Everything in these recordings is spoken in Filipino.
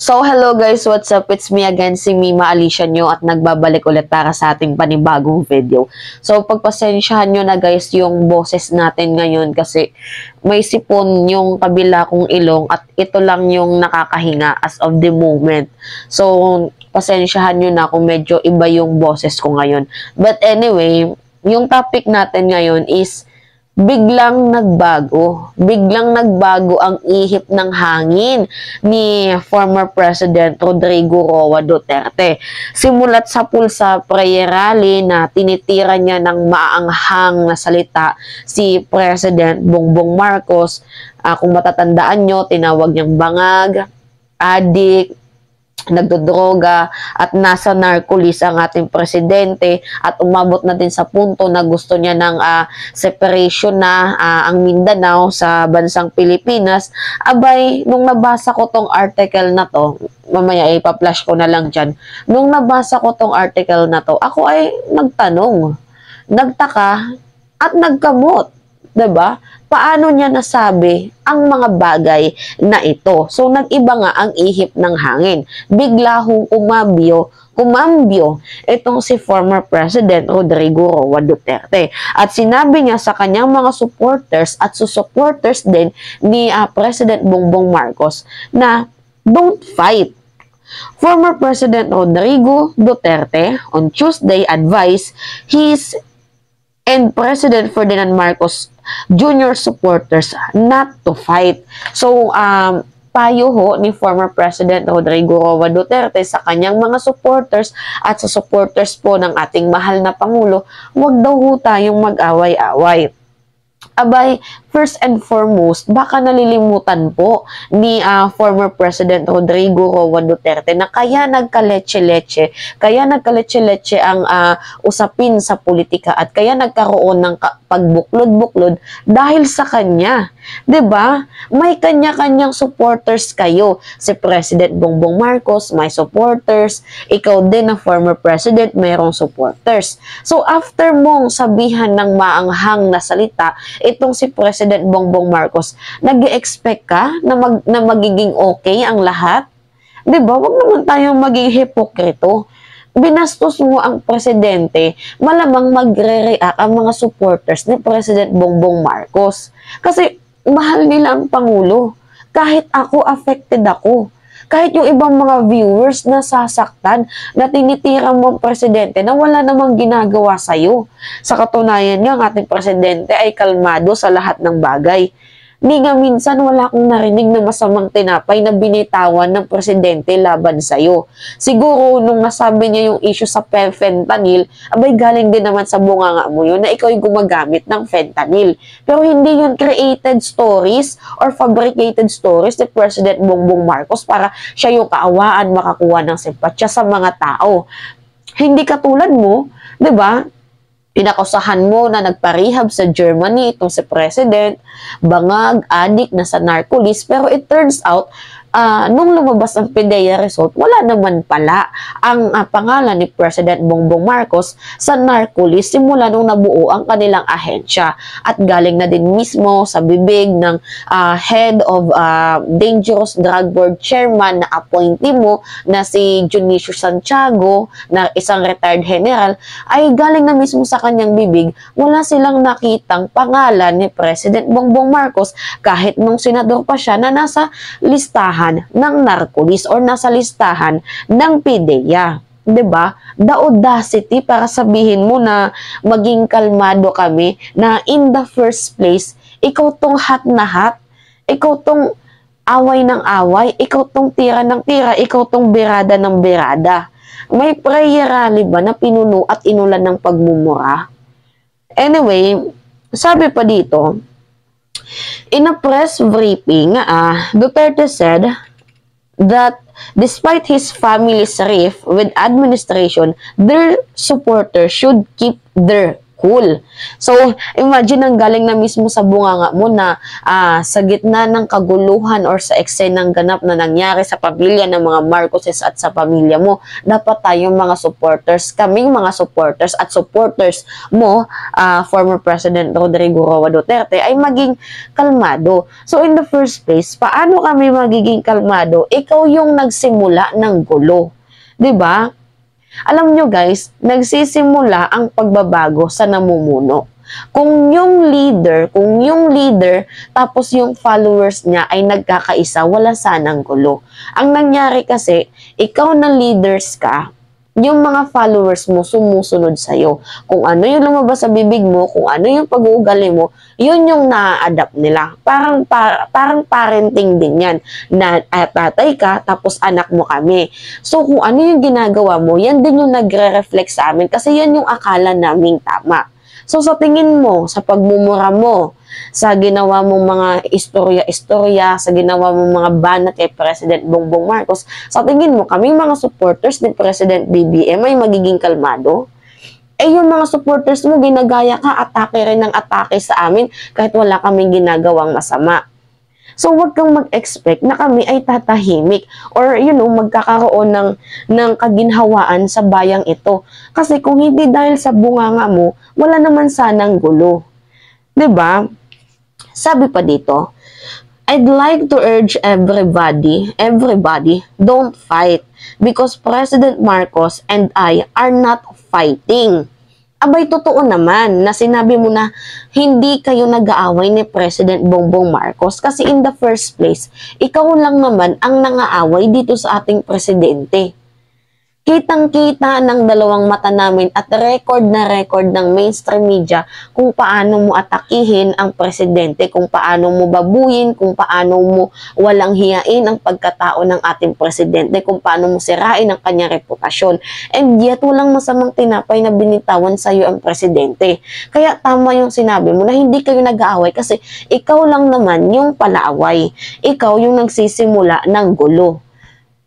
So, hello guys, what's up? It's me again, si Mima Alicia nyo at nagbabalik ulit para sa ating panibagong video. So, pagpasensyahan nyo na guys yung boses natin ngayon kasi may sipon yung kabila kong ilong at ito lang yung nakakahinga as of the moment. So, pasensyahan nyo na kung medyo iba yung boses ko ngayon. But anyway, yung topic natin ngayon is biglang nagbago. Biglang nagbago ang ihip ng hangin ni former President Rodrigo Roa Duterte. Simulat sa pulsa prayer rally na tinitira niya ng maanghang na salita si President Bongbong Marcos. Kung matatandaan nyo, tinawag niyang bangag, adik, nagdodroga at nasa narcolis ang ating presidente at umabot na din sa punto na gusto niya ng separation na ang Mindanao sa bansang Pilipinas. Abay, nung nabasa ko tong article na to, mamaya ipa-flash ko na lang dyan, nung nabasa ko tong article na to, ako ay nagtanong, nagtaka at nagkamot. 'Di ba? Paano niya nasabi ang mga bagay na ito? So, nag-iba nga ang ihip ng hangin. Bigla hong kumambyo itong si former President Rodrigo Roa Duterte. At sinabi niya sa kanyang mga supporters at supporters din ni President Bongbong Marcos na don't fight. Former President Rodrigo Duterte on Tuesday advised his and President Ferdinand Marcos Jr. supporters not to fight. So, payo ho ni former President Rodrigo Roa Duterte sa kanyang mga supporters at sa supporters po ng ating mahal na Pangulo, huwag daw ho tayong mag-away-away. Abay, first and foremost, baka nalilimutan po ni former President Rodrigo Roa Duterte na kaya nagkaletse-letse ang usapin sa politika at kaya nagkaroon ng pagbuklod-buklod dahil sa kanya. 'Di ba? May kanya-kanyang supporters kayo. Si President Bongbong Marcos, may supporters. Ikaw din na former president, mayroong supporters. So after mong sabihan ng maanghang na salita, itong si President Bongbong Marcos, nag-expect ka na magiging okay ang lahat? 'Di ba? Wag naman tayong maging hipokrito. Binastos mo ang presidente, malamang magre-react ang mga supporters ni President Bongbong Marcos. Kasi mahal nila ang Pangulo. Kahit ako, affected ako. Kahit yung ibang mga viewers na sasaktan, na tinitira mo ang presidente na wala namang ginagawa sa'yo. Sa katunayan nga, ang ating presidente ay kalmado sa lahat ng bagay. Ni nga minsan wala akong narinig na masamang tinapay na binitawan ng presidente laban sa'yo. Siguro nung nasabi niya yung issue sa fentanyl, abay galing din naman sa bunganga mo yun na ikaw yung gumagamit ng fentanyl. Pero hindi yun created stories or fabricated stories ni President Bongbong Marcos para siya yung kaawaan makakuha ng simpatya sa mga tao. Hindi katulad mo, 'di ba? Inakusahan mo na nagparehab sa Germany itong si President, bangag, adik, nasa narcolis, pero it turns out, nung lumabas ang PDEA result, wala naman pala ang pangalan ni President Bongbong Marcos sa narcolis simula nung nabuo ang kanilang ahensya. At galing na din mismo sa bibig ng Head of Dangerous Drug Board Chairman na appointee mo na si Junicio Santiago, na isang retired general, ay galing na mismo sa kanyang bibig, wala silang nakitang pangalan ni President Bongbong Marcos kahit nung senador pa siya na nasa listahan ng narcolis or nasa listahan ng PDEA. 'Di ba? The audacity para sabihin mo na maging kalmado kami na in the first place, ikaw tong hat na hat, ikaw tong away ng away, ikaw tong tira ng tira, ikaw tong birada ng birada. May prayer rally ba na pinuno at inulan ng pagmumura? Anyway, sabi pa dito, in a press briefing, Duterte said that despite his family's rift with administration, their supporters should keep their cool. So, imagine ang galing na mismo sa bunganga mo na sa gitna ng kaguluhan or sa eksenang ganap na nangyari sa pamilya ng mga Marcoses at sa pamilya mo, dapat tayong mga supporters, kaming mga supporters at supporters mo, former President Rodrigo Roa Duterte, ay maging kalmado. So, in the first place, paano kami magiging kalmado? Ikaw yung nagsimula ng gulo. 'Di ba? Alam nyo guys, nagsisimula ang pagbabago sa namumuno. Kung yung leader, tapos yung followers niya ay nagkakaisa, wala sanang gulo. Ang nangyari kasi, ikaw na leaders ka, yung mga followers mo sumusunod sa'yo. Kung ano yung lumabas sa bibig mo, kung ano yung pag-uugali mo, yun yung na-adapt nila. Parang parenting din yan. Na tatay ka, tapos anak mo kami. So kung ano yung ginagawa mo, yan din yung nagre-reflect sa amin kasi yan yung akala naming tama. So sa tingin mo, sa pagmumura mo, sa ginawa mong mga istorya-istorya, sa ginawa mong mga banat kay President Bongbong Marcos, sa tingin mo, kaming mga supporters ni President BBM ay magiging kalmado? Eh yung mga supporters mo, ginagaya ka, atake rin ng atake sa amin kahit wala kaming ginagawang masama. So wag kang mag-expect na kami ay tatahimik or magkakaroon ng kaginhawaan sa bayang ito. Kasi kung hindi dahil sa bunganga mo, wala naman sanang gulo. 'Di ba? Sabi pa dito, I'd like to urge everybody, don't fight because President Marcos and I are not fighting. Abay, totoo naman na sinabi mo na hindi kayo nag-aaway ni President Bongbong Marcos kasi in the first place, ikaw lang naman ang nangaaway dito sa ating presidente. Kitang-kita ng dalawang mata namin at record na record ng mainstream media kung paano mo atakihin ang presidente, kung paano mo babuyin, kung paano mo walang hiyain ang pagkatao ng ating presidente, kung paano mo sirain ang kanyang reputasyon. And yet, walang masamang tinapay na binitawan sa iyo ang presidente. Kaya tama yung sinabi mo na hindi kayo nag-aaway kasi ikaw lang naman yung palaaway. Ikaw yung nagsisimula ng gulo.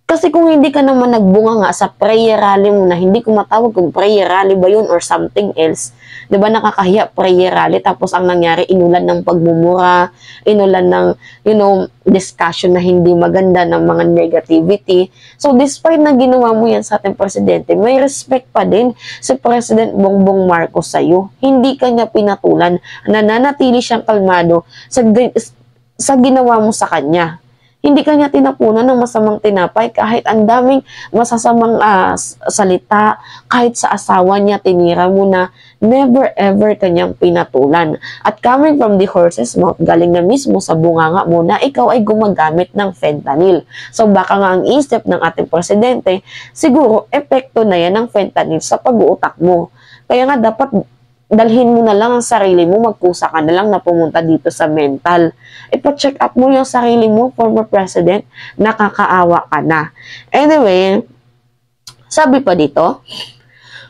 Kasi kung hindi ka naman nagbunga nga sa prayer rally mo na hindi ko matawag kung prayer rally ba yun or something else. 'Di ba nakakahiya prayer rally tapos ang nangyari inulan ng pagmumura, inulan ng discussion na hindi maganda ng mga negativity. So despite na ginawa mo yan sa ating presidente, may respect pa din si President Bongbong Marcos sa iyo. Hindi kanya pinatulan, nananatili siyang kalmado sa ginawa mo sa kanya. Hindi kanya tinapunan ng masamang tinapay kahit ang daming masasamang salita, kahit sa asawa niya tinira mo na never ever kanyang pinatulan. At coming from the horse's mouth, galing na mismo sa bunganga mo na ikaw ay gumagamit ng fentanyl. So baka nga ang isip ng ating presidente, siguro epekto na yan ng fentanyl sa pag-uutak mo. Kaya nga dapat dalhin mo na lang ang sarili mo, magkusa ka na lang na pumunta dito sa mental. Ipa-check up mo yung sarili mo, former president, nakakaawa ka na. Anyway, sabi pa dito,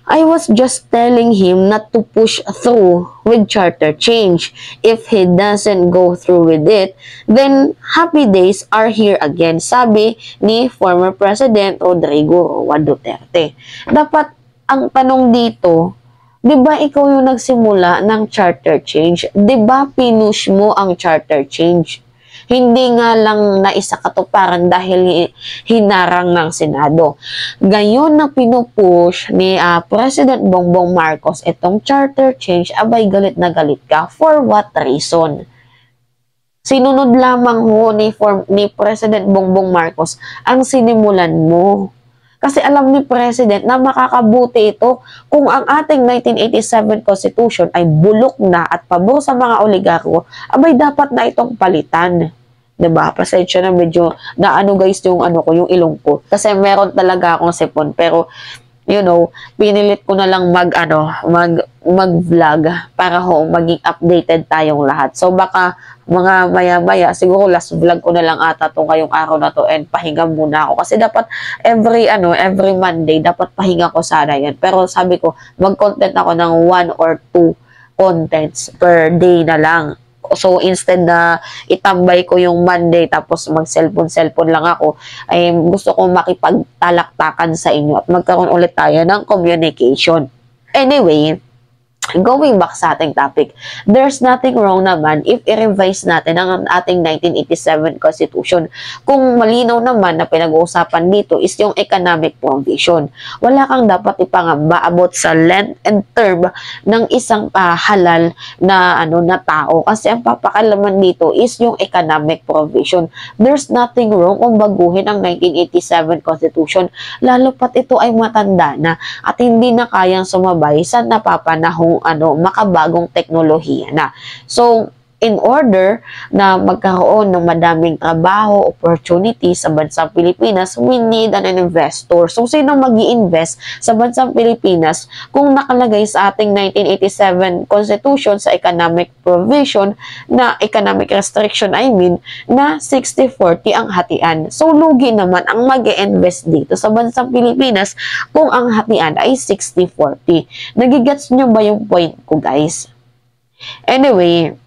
I was just telling him not to push through with charter change. If he doesn't go through with it, then happy days are here again, sabi ni former President Rodrigo Roa Duterte. Dapat ang tanong dito, di ba ikaw yung nagsimula ng charter change? Di ba pinush mo ang charter change? Hindi nga lang naisakatuparan dahil hinarang ng Senado. Gayon na pinupush ni President Bongbong Marcos itong charter change, abay galit na galit ka. For what reason? Sinunod lamang ho ni President Bongbong Marcos ang sinimulan mo. Kasi alam ni President na makakabuti ito kung ang ating 1987 Constitution ay bulok na at pabor sa mga oligarko, abay dapat na itong palitan. 'Di ba? Pasensya na medyo guys yung yung ilong ko. Kasi meron talaga akong sipon pero pinilit ko na lang mag-vlog para maging updated tayong lahat. So baka mga maya-maya, siguro last vlog ko na lang ata itong ngayong araw na to and pahinga muna ako. Kasi dapat every Monday, dapat pahinga ko sana yan. Pero sabi ko, mag-content ako ng 1 or 2 contents per day na lang. So, instead na itambay ko yung Monday tapos mag-cellphone lang ako, ay gusto kong makipagtalaktakan sa inyo at magkaroon ulit tayo ng communication. Anyway, going back sa ating topic, there's nothing wrong naman if i-revise natin ang ating 1987 Constitution. Kung malinaw naman na pinag-uusapan dito is yung economic provision. Wala kang dapat ipangamba about sa length and term ng isang halal na na tao kasi ang papakalaman dito is yung economic provision. There's nothing wrong kung baguhin ang 1987 Constitution, lalo pat ito ay matanda na at hindi na kayang sumabay sa napapanahong makabagong teknolohiya na. So, in order na magkaroon ng madaming trabaho, opportunity sa bansang Pilipinas, we need an investor. So, sino mag-i-invest sa bansang Pilipinas kung nakalagay sa ating 1987 Constitution sa economic provision na economic restriction, na 60-40 ang hatian. So, lugi naman ang mag-i-invest dito sa bansang Pilipinas kung ang hatian ay 60-40. Nagigets nyo ba yung point ko, guys? Anyway,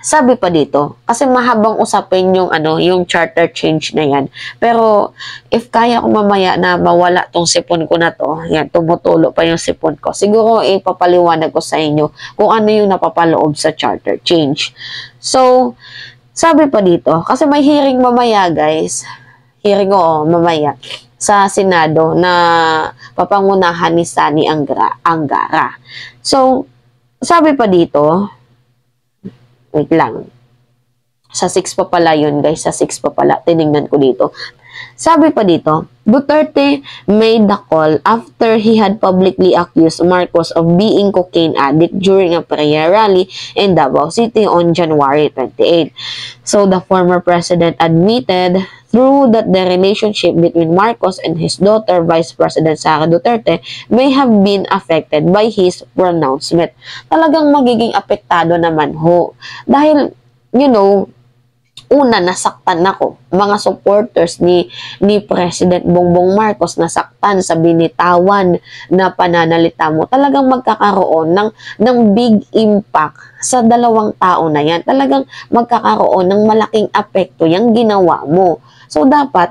sabi pa dito, kasi mahabang usapin yung charter change na yan. Pero, if kaya ko mamaya na mawala tong sipon ko na to, yan, tumutulo pa yung sipon ko, siguro ipapaliwanag ko sa inyo kung ano yung napapaloob sa charter change. So, sabi pa dito, kasi may hearing mamaya, guys. Hearing mamaya sa Senado na papangunahan ni Sani Angara. So, sabi pa dito, wait lang. Sa 6 pa pala yun, guys. Sa 6 pa pala. Tinignan ko dito. Sabi pa dito, Duterte made the call after he had publicly accused Marcos of being cocaine addict during a prayer rally in Davao City on January 28. So, the former president admitted through that the relationship between Marcos and his daughter, Vice President Sara Duterte, may have been affected by his pronouncement. Talagang magiging apektado naman ho. Dahil, una, nasaktan ako. Mga supporters ni President Bongbong Marcos nasaktan sa binitawan na pananalita mo. Talagang magkakaroon ng big impact sa dalawang tao na yan. Talagang magkakaroon ng malaking apekto yung ginawa mo. So, dapat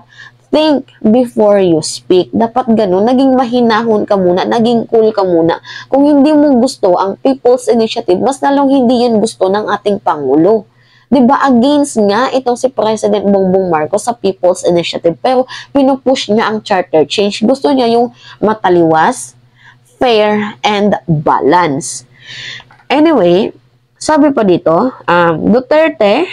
think before you speak. Dapat ganun. Naging mahinahon ka muna. Naging cool ka muna. Kung hindi mo gusto ang People's Initiative, mas lalong hindi yan gusto ng ating Pangulo. Diba, against nga itong si President Bongbong Marcos sa People's Initiative. Pero pinupush niya ang charter change. Gusto niya yung mataliwas, fair, and balance. Anyway, sabi pa dito, Duterte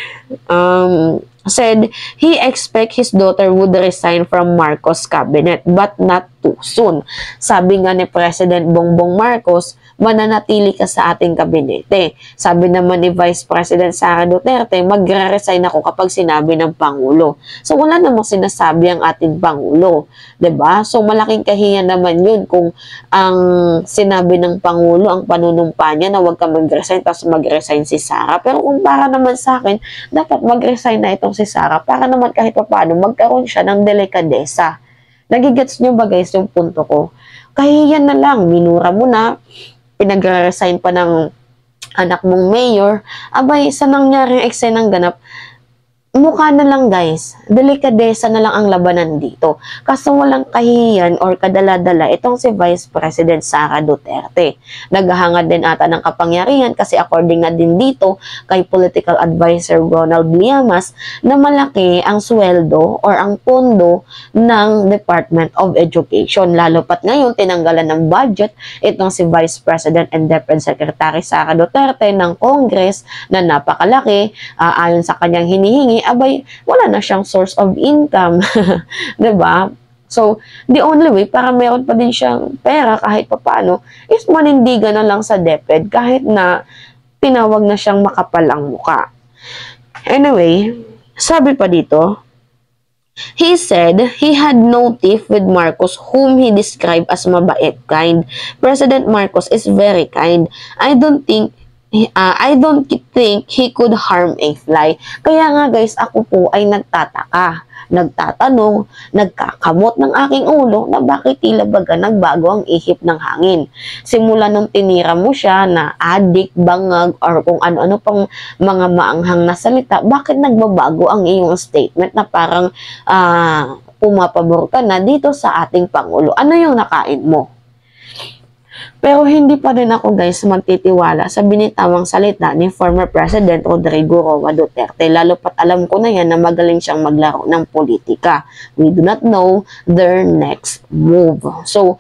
said he expect his daughter would resign from Marcos cabinet but not too soon. Sabi nga ni President Bongbong Marcos, mananatili ka sa ating kabinete. Sabi naman ni Vice President Sara Duterte, magre-resign ako kapag sinabi ng Pangulo. So, wala namang sinasabi ang ating Pangulo. 'Di ba? So, malaking kahiyan naman yun kung ang sinabi ng Pangulo, ang panunumpa niya na huwag ka mag-resign, tapos mag-resign si Sara. Pero kung para naman sa akin, dapat mag-resign na itong si Sara para naman kahit pa paano magkaroon siya ng delikadesa. Nagigets nyo ba, guys, yung punto ko? Kahiyan na lang, minura mo na, pinag-resign pa ng anak mong mayor, abay, sa nangyaring eksenang ganap, mukha na lang, guys. Delikadesa na lang ang labanan dito. Kaso walang kahihiyan or kadala-dala itong si Vice President Sara Duterte. Naghahangad din ata ng kapangyarihan kasi according na din dito kay political advisor Ronald Llamas na malaki ang sweldo or ang pondo ng Department of Education. Lalo pat ngayon tinanggalan ng budget itong si Vice President and Deputy Secretary Sara Duterte ng Congress na napakalaki ayon sa kanyang hinihingi, abay, wala na siyang source of income. 'Di ba? So, the only way para meron pa din siyang pera kahit papaano is manindigan na lang sa DepEd kahit na tinawag na siyang makapal ang muka. Anyway, sabi pa dito, he said he had no beef with Marcos whom he described as mabait, kind. President Marcos is very kind. I don't think he could harm a fly. Kaya nga, guys, ako po ay nagtataka, nagtatanong, nagkakamot ng aking ulo na bakit tila baga nagbago ang ihip ng hangin. Simula nung tinira mo siya na addict, bangag, or kung ano-ano pang mga maanghang na salita, bakit nagbabago ang iyong statement na parang pumapabor ka na dito sa ating Pangulo? Ano yung nakain mo? Pero hindi pa rin ako guys magtitiwala sa binitawang salita ni former President Rodrigo Roa Duterte. Lalo pat alam ko na yan na magaling siyang maglaro ng politika. We do not know their next move. So,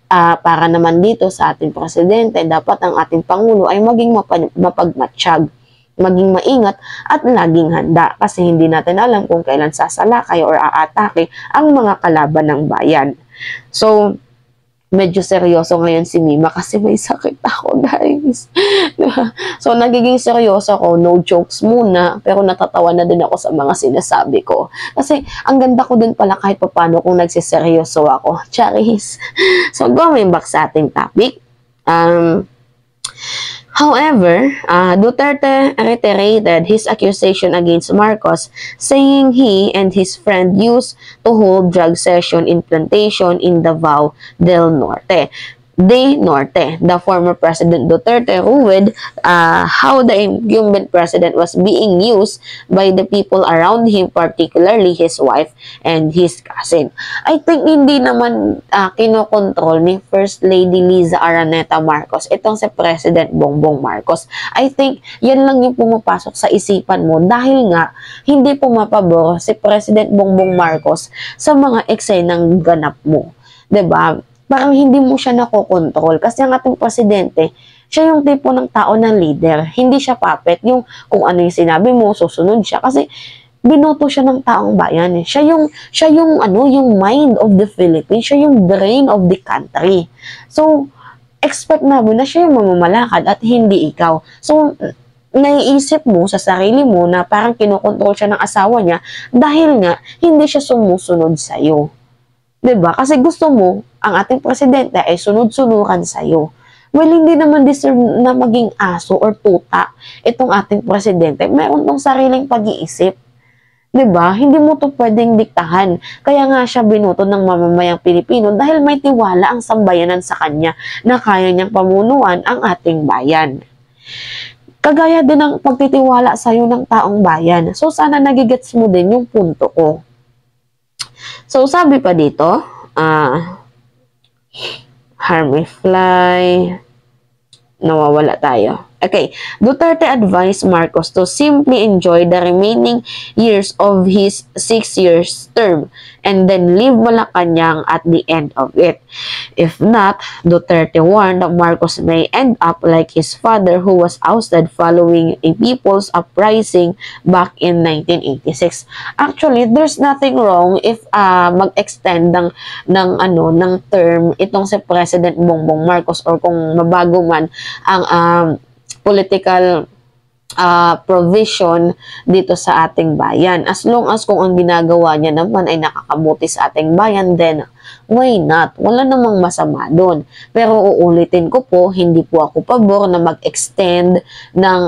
para naman dito sa ating presidente, dapat ang ating Pangulo ay maging mapagmatsyag, maging maingat at laging handa kasi hindi natin alam kung kailan sasalakay or aatake ang mga kalaban ng bayan. So, medyo seryoso ngayon si Mima kasi may sakit ako, guys. So, nagiging seryoso ako, no jokes muna, pero natatawa na din ako sa mga sinasabi ko. Kasi, ang ganda ko din pala kahit papano kung nagsiseryoso ako. Charis. So, going back sa ating topic, however, Duterte reiterated his accusation against Marcos, saying he and his friend used to hold drug session in plantation in Davao del Norte. The former President Duterte rued how the incumbent president was being used by the people around him, particularly his wife and his cousin. I think hindi naman kinokontrol ni First Lady Liza Araneta Marcos itong si President Bongbong Marcos. I think yan lang yung pumapasok sa isipan mo dahil nga hindi pumapabor si President Bongbong Marcos sa mga eksenang ganap mo. 'Di ba? Parang hindi mo siya nakokontrol. Kasi ang ating presidente, siya yung tipo ng tao na leader. Hindi siya puppet. Yung kung ano yung sinabi mo, susunod siya. Kasi binoto siya ng taong bayan. Siya yung mind of the Philippines. Siya yung brain of the country. So, expect namin na siya yung mamamalakad at hindi ikaw. So, naiisip mo sa sarili mo na parang kinokontrol siya ng asawa niya dahil nga hindi siya sumusunod sa'yo. 'Di ba? Kasi gusto mo ang ating presidente ay sunod-sunuran sa'yo. Well, hindi naman deserve na maging aso or tuta itong ating presidente. Meron tong sariling pag-iisip. 'Di ba? Hindi mo to pwedeng diktahan. Kaya nga siya binoto ng mamamayang Pilipino dahil may tiwala ang sambayanan sa kanya na kaya niyang pamunuan ang ating bayan. Kagaya din ng pagtitiwala sa'yo ng taong bayan. So, sana nagigets mo din yung punto ko. So, sabi pa dito, harm may fly, nawawala tayo. Okay, Duterte advised Marcos to simply enjoy the remaining years of his 6 years term and then leave Malacanang at the end of it. If not, Duterte warned that Marcos may end up like his father who was ousted following a people's uprising back in 1986. Actually, there's nothing wrong if mag-extend ng term itong si President Bongbong Marcos or kung mabago man ang political provision dito sa ating bayan. As long as kung ang ginagawa niya naman ay nakakabuti sa ating bayan, then why not? Wala namang masama doon. Pero uulitin ko po, hindi po ako pabor na mag-extend ng,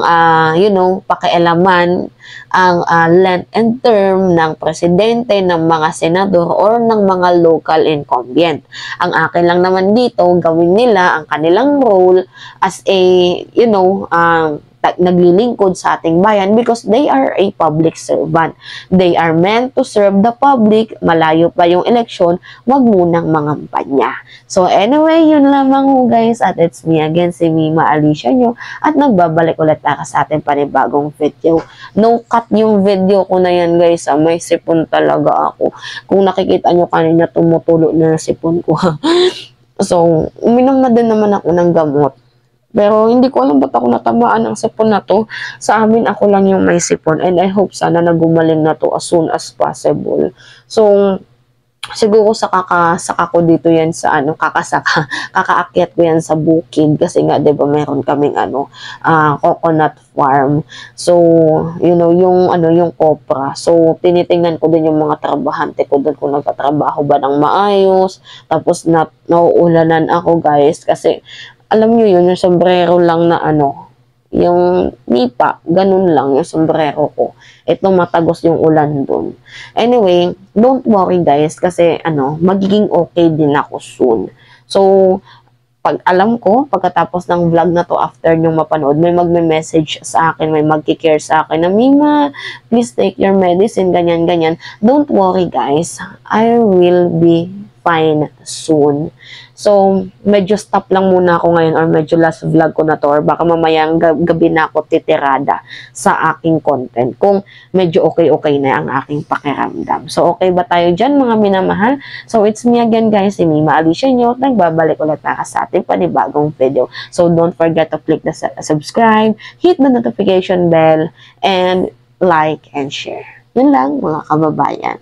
pakialaman ang length and term ng presidente, ng mga senador, or ng mga local incumbent. Ang akin lang naman dito, gawin nila ang kanilang role as a, naglilingkod sa ating bayan because they are a public servant. They are meant to serve the public. Malayo pa yung eleksyon, wag munang mangampanya. So anyway, yun lamang ho guys, at it's me again, si Mima Alicia nyo, at nagbabalik ulit ako sa ating panibagong video. No cut yung video ko na yan guys, may sipon talaga ako. Kung nakikita nyo kanina, tumutulo na sipon ko. So, uminom na din naman ako ng gamot. Pero hindi ko alam ba't ako natamaan ng sipon na to. Sa amin, ako lang yung may sipon. And I hope sana na gumaling na to as soon as possible. So, siguro saka ko dito yan sa kakaakyat ko yan sa bukid. Kasi nga, diba, meron kaming coconut farm. So, yung kopra. So, tinitingnan ko din yung mga trabahante ko doon kung nagtatrabaho ba ng maayos. Tapos, nauulanan ako, guys. Kasi, alam nyo yun, yung sombrero lang na yung nipa, ganun lang yung sombrero ko. Ito matagos yung ulan dun. Anyway, don't worry guys, kasi magiging okay din ako soon. So, pag alam ko, pagkatapos ng vlog na to, after nyong mapanood, may magme-message sa akin, may magkikare sa akin na, Mima, please take your medicine, ganyan, ganyan. Don't worry guys, I will be fine soon. So, medyo stop lang muna ako ngayon or medyo last vlog ko na to or baka mamayang gabi na ako titirada sa aking content kung medyo okay na ang aking pakiramdam. So, okay ba tayo dyan mga minamahal? So, it's me again guys, si Mima Alicia nyo at nagbabalik ulit na sa ating panibagong video. So, don't forget to click the subscribe, hit the notification bell, and like and share. Yun lang mga kababayan.